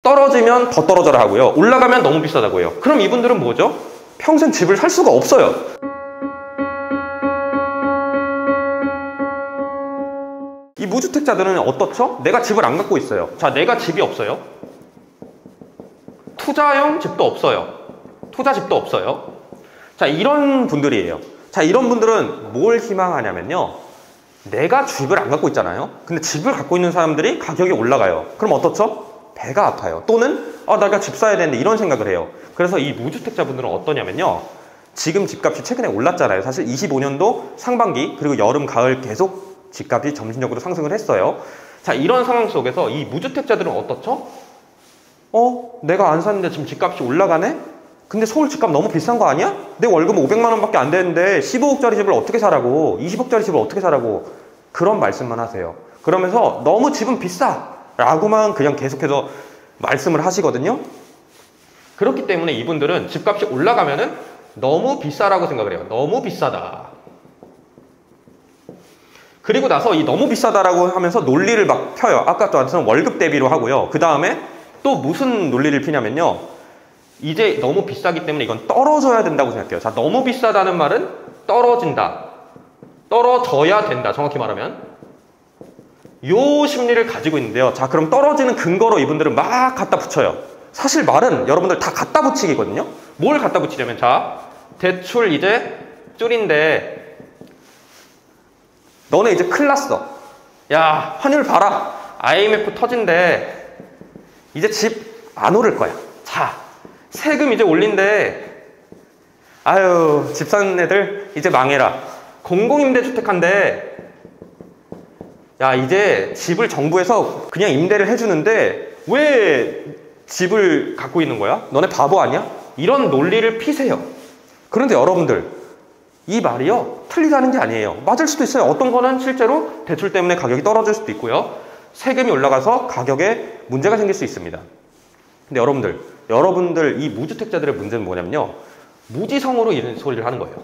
떨어지면 더 떨어져라 하고요. 올라가면 너무 비싸다고 해요. 그럼 이분들은 뭐죠? 평생 집을 살 수가 없어요. 이 무주택자들은 어떻죠? 내가 집을 안 갖고 있어요. 자, 내가 집이 없어요. 투자용 집도 없어요. 투자집도 없어요. 자, 이런 분들이에요. 자, 이런 분들은 뭘 희망하냐면요, 내가 집을 안 갖고 있잖아요. 근데 집을 갖고 있는 사람들이 가격이 올라가요. 그럼 어떻죠? 배가 아파요. 또는 내가 집 사야 되는데 이런 생각을 해요. 그래서 이 무주택자분들은 어떠냐면요, 지금 집값이 최근에 올랐잖아요. 사실 25년도 상반기 그리고 여름, 가을 계속 집값이 점진적으로 상승을 했어요. 자, 이런 상황 속에서 이 무주택자들은 어떻죠? 내가 안 샀는데 지금 집값이 올라가네? 근데 서울 집값 너무 비싼 거 아니야? 내 월급 500만 원밖에 안 되는데 15억짜리 집을 어떻게 사라고, 20억짜리 집을 어떻게 사라고, 그런 말씀만 하세요. 그러면서 너무 집은 비싸 라고만 그냥 계속해서 말씀을 하시거든요. 그렇기 때문에 이분들은 집값이 올라가면은 너무 비싸라고 생각을 해요. 너무 비싸다. 그리고 나서 이 너무 비싸다라고 하면서 논리를 막 펴요. 아까 저한테는 월급 대비로 하고요. 그 다음에 또 무슨 논리를 피냐면요, 이제 너무 비싸기 때문에 이건 떨어져야 된다고 생각해요. 자, 너무 비싸다는 말은 떨어진다, 떨어져야 된다, 정확히 말하면 요 심리를 가지고 있는데요. 자, 그럼 떨어지는 근거로 이분들은 막 갖다 붙여요. 사실 말은 여러분들 다 갖다 붙이기거든요. 뭘 갖다 붙이냐면, 자, 대출 이제 줄인데 너네 이제 큰일 났어. 야, 환율 봐라, IMF 터진대. 이제 집 안 오를 거야. 자, 세금 이제 올린대. 아유, 집 사는 애들 이제 망해라. 공공임대주택한데, 야, 이제 집을 정부에서 그냥 임대를 해주는데 왜 집을 갖고 있는 거야? 너네 바보 아니야? 이런 논리를 피세요. 그런데 여러분들, 이 말이요, 틀리다는 게 아니에요. 맞을 수도 있어요. 어떤 거는 실제로 대출 때문에 가격이 떨어질 수도 있고요, 세금이 올라가서 가격에 문제가 생길 수 있습니다. 근데 여러분들 이 무주택자들의 문제는 뭐냐면요, 무지성으로 이런 소리를 하는 거예요.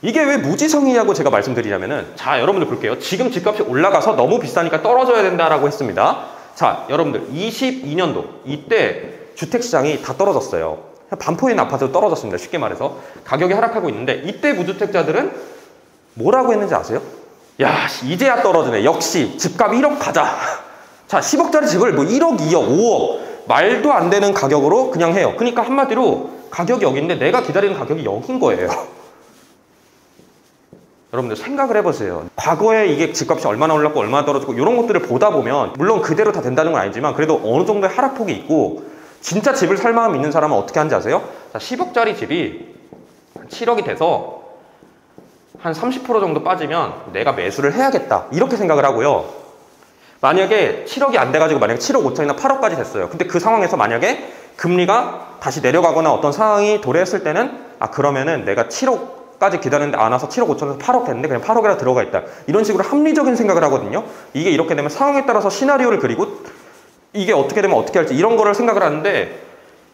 이게 왜 무지성이냐고 제가 말씀드리냐면은, 자, 여러분들 볼게요. 지금 집값이 올라가서 너무 비싸니까 떨어져야 된다라고 했습니다. 자, 여러분들 22년도 이때 주택시장이 다 떨어졌어요. 반포에 있는 아파트도 떨어졌습니다. 쉽게 말해서 가격이 하락하고 있는데, 이때 무주택자들은 뭐라고 했는지 아세요? 야, 이제야 떨어지네. 역시 집값 1억 가자. 자, 10억짜리 집을 뭐 1억, 2억, 5억 말도 안 되는 가격으로 그냥 해요. 그러니까 한마디로 가격이 여기인데 내가 기다리는 가격이 여긴 거예요. 여러분들 생각을 해보세요. 과거에 이게 집값이 얼마나 올랐고 얼마나 떨어지고 이런 것들을 보다 보면, 물론 그대로 다 된다는 건 아니지만 그래도 어느 정도의 하락폭이 있고, 진짜 집을 살 마음 있는 사람은 어떻게 하는지 아세요? 자, 10억짜리 집이 7억이 돼서 한 30% 정도 빠지면 내가 매수를 해야겠다, 이렇게 생각을 하고요. 만약에 7억이 안 돼가지고 만약에 7억 5천이나 8억까지 됐어요. 근데 그 상황에서 만약에 금리가 다시 내려가거나 어떤 상황이 도래했을 때는, 그러면은 내가 7억까지 기다렸는데 안 와서 7억 5천에서 8억 됐는데 그냥 8억이라 들어가 있다, 이런 식으로 합리적인 생각을 하거든요. 이게 이렇게 되면 상황에 따라서 시나리오를 그리고 이게 어떻게 되면 어떻게 할지, 이런 거를 생각을 하는데,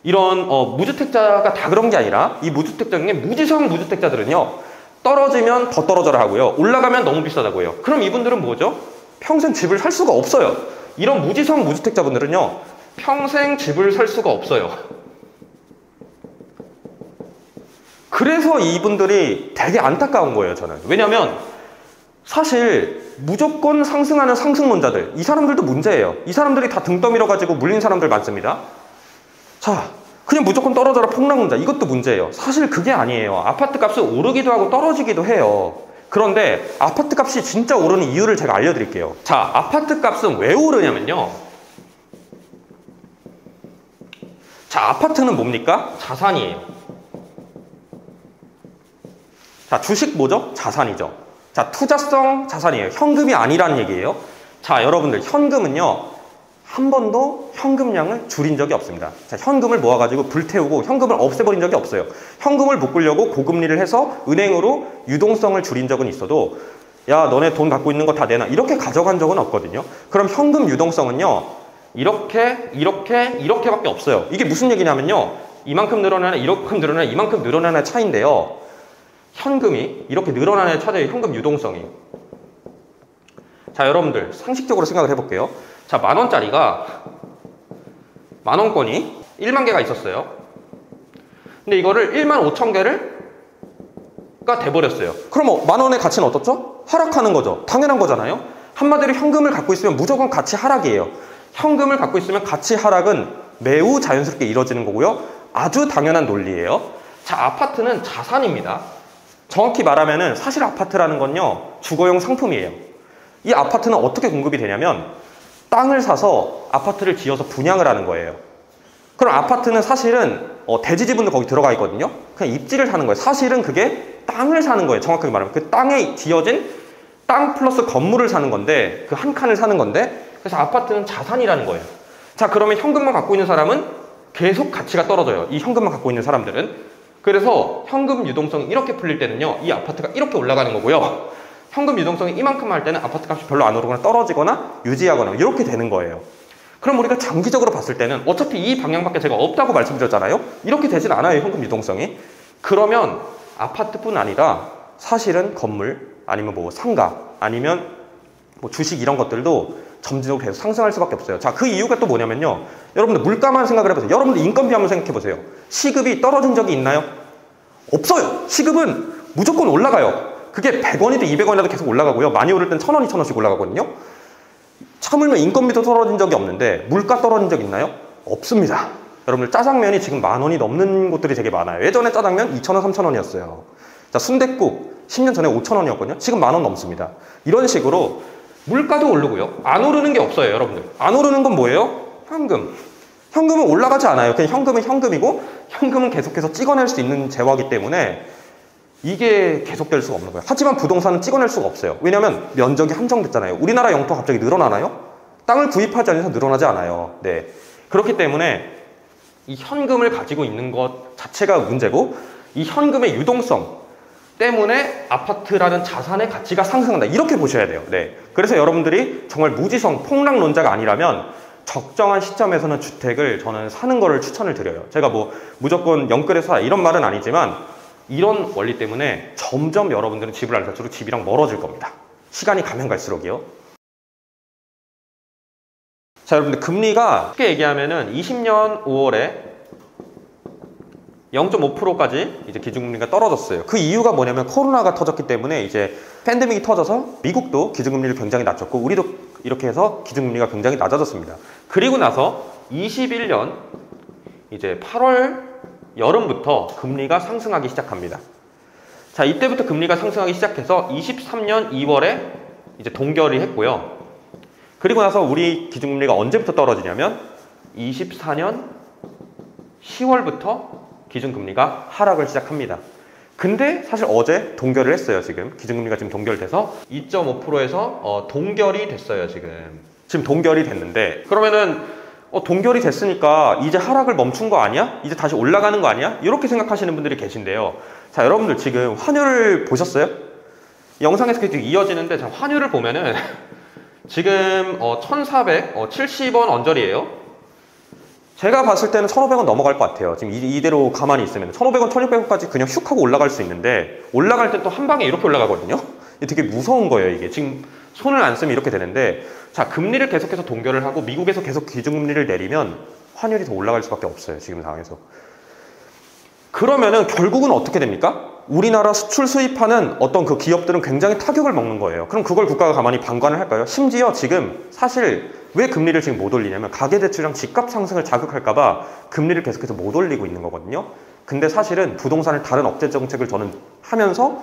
이런 무주택자가 다 그런 게 아니라 이 무주택자 중에 무지성 무주택자들은요, 떨어지면 더 떨어져라 하고요, 올라가면 너무 비싸다고 해요. 그럼 이분들은 뭐죠? 평생 집을 살 수가 없어요. 이런 무지성 무주택자분들은요, 평생 집을 살 수가 없어요. 그래서 이분들이 되게 안타까운 거예요, 저는. 왜냐면 사실 무조건 상승하는 상승론자들, 이 사람들도 문제예요. 이 사람들이 다 등 떠밀어 가지고 물린 사람들 많습니다. 자, 그냥 무조건 떨어져라 폭락론자, 이것도 문제예요. 사실 그게 아니에요. 아파트 값은 오르기도 하고 떨어지기도 해요. 그런데 아파트 값이 진짜 오르는 이유를 제가 알려드릴게요. 자, 아파트 값은 왜 오르냐면요, 자, 아파트는 뭡니까? 자산이에요. 자, 주식 뭐죠? 자산이죠. 자, 투자성 자산이에요. 현금이 아니라는 얘기예요. 자, 여러분들, 현금은요, 한 번도 현금량을 줄인 적이 없습니다. 자, 현금을 모아가지고 불태우고 현금을 없애버린 적이 없어요. 현금을 묶으려고 고금리를 해서 은행으로 유동성을 줄인 적은 있어도, 야, 너네 돈 갖고 있는 거 다 내놔, 이렇게 가져간 적은 없거든요. 그럼 현금 유동성은요, 이렇게밖에 없어요. 이게 무슨 얘기냐면요, 이만큼 늘어나나 이만큼 늘어나나 이만큼 늘어나는 차이인데요, 현금이 이렇게 늘어나는 차이예요. 현금 유동성이. 자, 여러분들 상식적으로 생각을 해볼게요. 자, 10,000원짜리가 만원권이 1만 개가 있었어요. 근데 이거를 1만 5천 개가 돼버렸어요. 그럼 만원의 가치는 어떻죠? 하락하는 거죠. 당연한 거잖아요. 한마디로 현금을 갖고 있으면 무조건 가치 하락이에요. 현금을 갖고 있으면 가치 하락은 매우 자연스럽게 이루어지는 거고요. 아주 당연한 논리예요. 자, 아파트는 자산입니다. 정확히 말하면은 사실 아파트라는 건요, 주거용 상품이에요. 이 아파트는 어떻게 공급이 되냐면 땅을 사서 아파트를 지어서 분양을 하는 거예요. 그럼 아파트는 사실은 대지 지분도 거기 들어가 있거든요. 그냥 입지를 사는 거예요. 사실은 그게 땅을 사는 거예요. 정확하게 말하면 그 땅에 지어진 땅 플러스 건물을 사는 건데, 그 한 칸을 사는 건데, 그래서 아파트는 자산이라는 거예요. 자, 그러면 현금만 갖고 있는 사람은 계속 가치가 떨어져요. 이 현금만 갖고 있는 사람들은. 그래서 현금 유동성이 이렇게 풀릴 때는요, 이 아파트가 이렇게 올라가는 거고요. 현금 유동성이 이만큼 할 때는 아파트 값이 별로 안 오르거나 떨어지거나 유지하거나 이렇게 되는 거예요. 그럼 우리가 장기적으로 봤을 때는 어차피 이 방향밖에 제가 없다고 말씀드렸잖아요. 이렇게 되진 않아요, 현금 유동성이. 그러면 아파트뿐 아니라 사실은 건물, 아니면 뭐 상가, 아니면 뭐 주식 이런 것들도 점진적으로 계속 상승할 수밖에 없어요. 자, 그 이유가 또 뭐냐면요, 여러분들 물가만 생각을 해보세요. 여러분들 인건비 한번 생각해 보세요. 시급이 떨어진 적이 있나요? 없어요. 시급은 무조건 올라가요. 그게 100원이든 200원이라도 계속 올라가고요. 많이 오를 땐 1000원, 2000원씩 올라가거든요. 하물며 인건비도 떨어진 적이 없는데 물가 떨어진 적 있나요? 없습니다. 여러분들 짜장면이 지금 10,000원이 넘는 곳들이 되게 많아요. 예전에 짜장면 2,000원, 3,000원이었어요. 자, 순댓국 10년 전에 5,000원이었거든요. 지금 10,000원 넘습니다. 이런 식으로 물가도 오르고요. 안 오르는 게 없어요, 여러분들. 안 오르는 건 뭐예요? 현금. 현금은 올라가지 않아요. 그냥 현금은 현금이고, 현금은 계속해서 찍어낼 수 있는 재화이기 때문에 이게 계속될 수가 없는 거예요. 하지만 부동산은 찍어낼 수가 없어요. 왜냐하면 면적이 한정됐잖아요. 우리나라 영토가 갑자기 늘어나나요? 땅을 구입하지 않아서 늘어나지 않아요. 네. 그렇기 때문에 이 현금을 가지고 있는 것 자체가 문제고, 이 현금의 유동성 때문에 아파트라는 자산의 가치가 상승한다. 이렇게 보셔야 돼요. 네. 그래서 여러분들이 정말 무지성 폭락론자가 아니라면 적정한 시점에서는 주택을 저는 사는 거를 추천을 드려요. 제가 뭐 무조건 영끌에서 사 이런 말은 아니지만 이런 원리 때문에 점점 여러분들은 집을 안 살수록 집이랑 멀어질 겁니다. 시간이 가면 갈수록이요. 자, 여러분들 금리가 쉽게 얘기하면은 20년 5월에 0.5%까지 이제 기준금리가 떨어졌어요. 그 이유가 뭐냐면 코로나가 터졌기 때문에 이제 팬데믹이 터져서 미국도 기준금리를 굉장히 낮췄고 우리도 이렇게 해서 기준금리가 굉장히 낮아졌습니다. 그리고 나서 21년 이제 8월 여름부터 금리가 상승하기 시작합니다. 자, 이때부터 금리가 상승하기 시작해서 23년 2월에 이제 동결이 했고요. 그리고 나서 우리 기준금리가 언제부터 떨어지냐면 24년 10월부터 기준금리가 하락을 시작합니다. 근데 사실 어제 동결을 했어요. 지금 기준금리가 지금 동결돼서 2.5%에서 동결이 됐어요. 지금 동결이 됐는데, 그러면은 동결이 됐으니까 이제 하락을 멈춘 거 아니야? 이제 다시 올라가는 거 아니야? 이렇게 생각하시는 분들이 계신데요. 자, 여러분들 지금 환율을 보셨어요? 영상에서 계속 이어지는데, 자, 환율을 보면은 지금 1,470원 언저리예요. 제가 봤을 때는 1,500원 넘어갈 것 같아요. 지금 이대로 가만히 있으면 1,500원, 1,600원까지 그냥 슉 하고 올라갈 수 있는데, 올라갈 때 또 한 방에 이렇게 올라가거든요. 되게 무서운 거예요. 이게 지금 손을 안 쓰면 이렇게 되는데, 자, 금리를 계속해서 동결을 하고 미국에서 계속 기준금리를 내리면 환율이 더 올라갈 수밖에 없어요. 지금 상황에서. 그러면은 결국은 어떻게 됩니까? 우리나라 수출 수입하는 어떤 그 기업들은 굉장히 타격을 먹는 거예요. 그럼 그걸 국가가 가만히 방관을 할까요? 심지어 지금 사실 왜 금리를 지금 못 올리냐면 가계대출이랑 집값 상승을 자극할까 봐 금리를 계속해서 못 올리고 있는 거거든요. 근데 사실은 부동산을 다른 억제 정책을 저는 하면서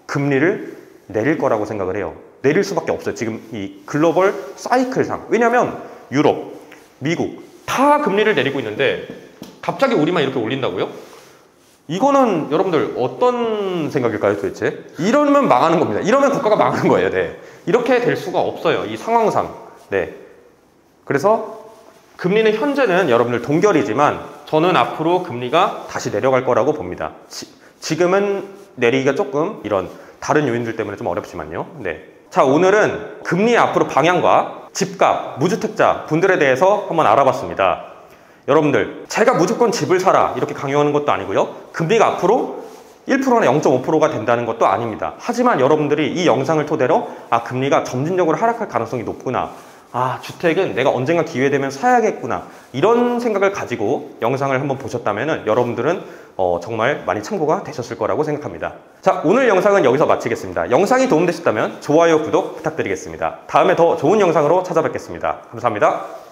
금리를 내릴 거라고 생각을 해요. 내릴 수밖에 없어요. 지금 이 글로벌 사이클상. 왜냐면 유럽, 미국 다 금리를 내리고 있는데 갑자기 우리만 이렇게 올린다고요? 이거는 여러분들 어떤 생각일까요, 도대체? 이러면 망하는 겁니다. 이러면 국가가 망하는 거예요. 네. 이렇게 될 수가 없어요. 이 상황상. 네. 그래서 금리는 현재는 여러분들 동결이지만 저는 앞으로 금리가 다시 내려갈 거라고 봅니다. 지금은 내리기가 조금 이런 다른 요인들 때문에 좀 어렵지만요. 네. 자, 오늘은 금리의 앞으로 방향과 집값, 무주택자 분들에 대해서 한번 알아봤습니다. 여러분들, 제가 무조건 집을 사라 이렇게 강요하는 것도 아니고요. 금리가 앞으로 1%나 0.5%가 된다는 것도 아닙니다. 하지만 여러분들이 이 영상을 토대로 금리가 점진적으로 하락할 가능성이 높구나, 아, 주택은 내가 언젠가 기회 되면 사야겠구나, 이런 생각을 가지고 영상을 한번 보셨다면 여러분들은 정말 많이 참고가 되셨을 거라고 생각합니다. 자, 오늘 영상은 여기서 마치겠습니다. 영상이 도움되셨다면 좋아요, 구독 부탁드리겠습니다. 다음에 더 좋은 영상으로 찾아뵙겠습니다. 감사합니다.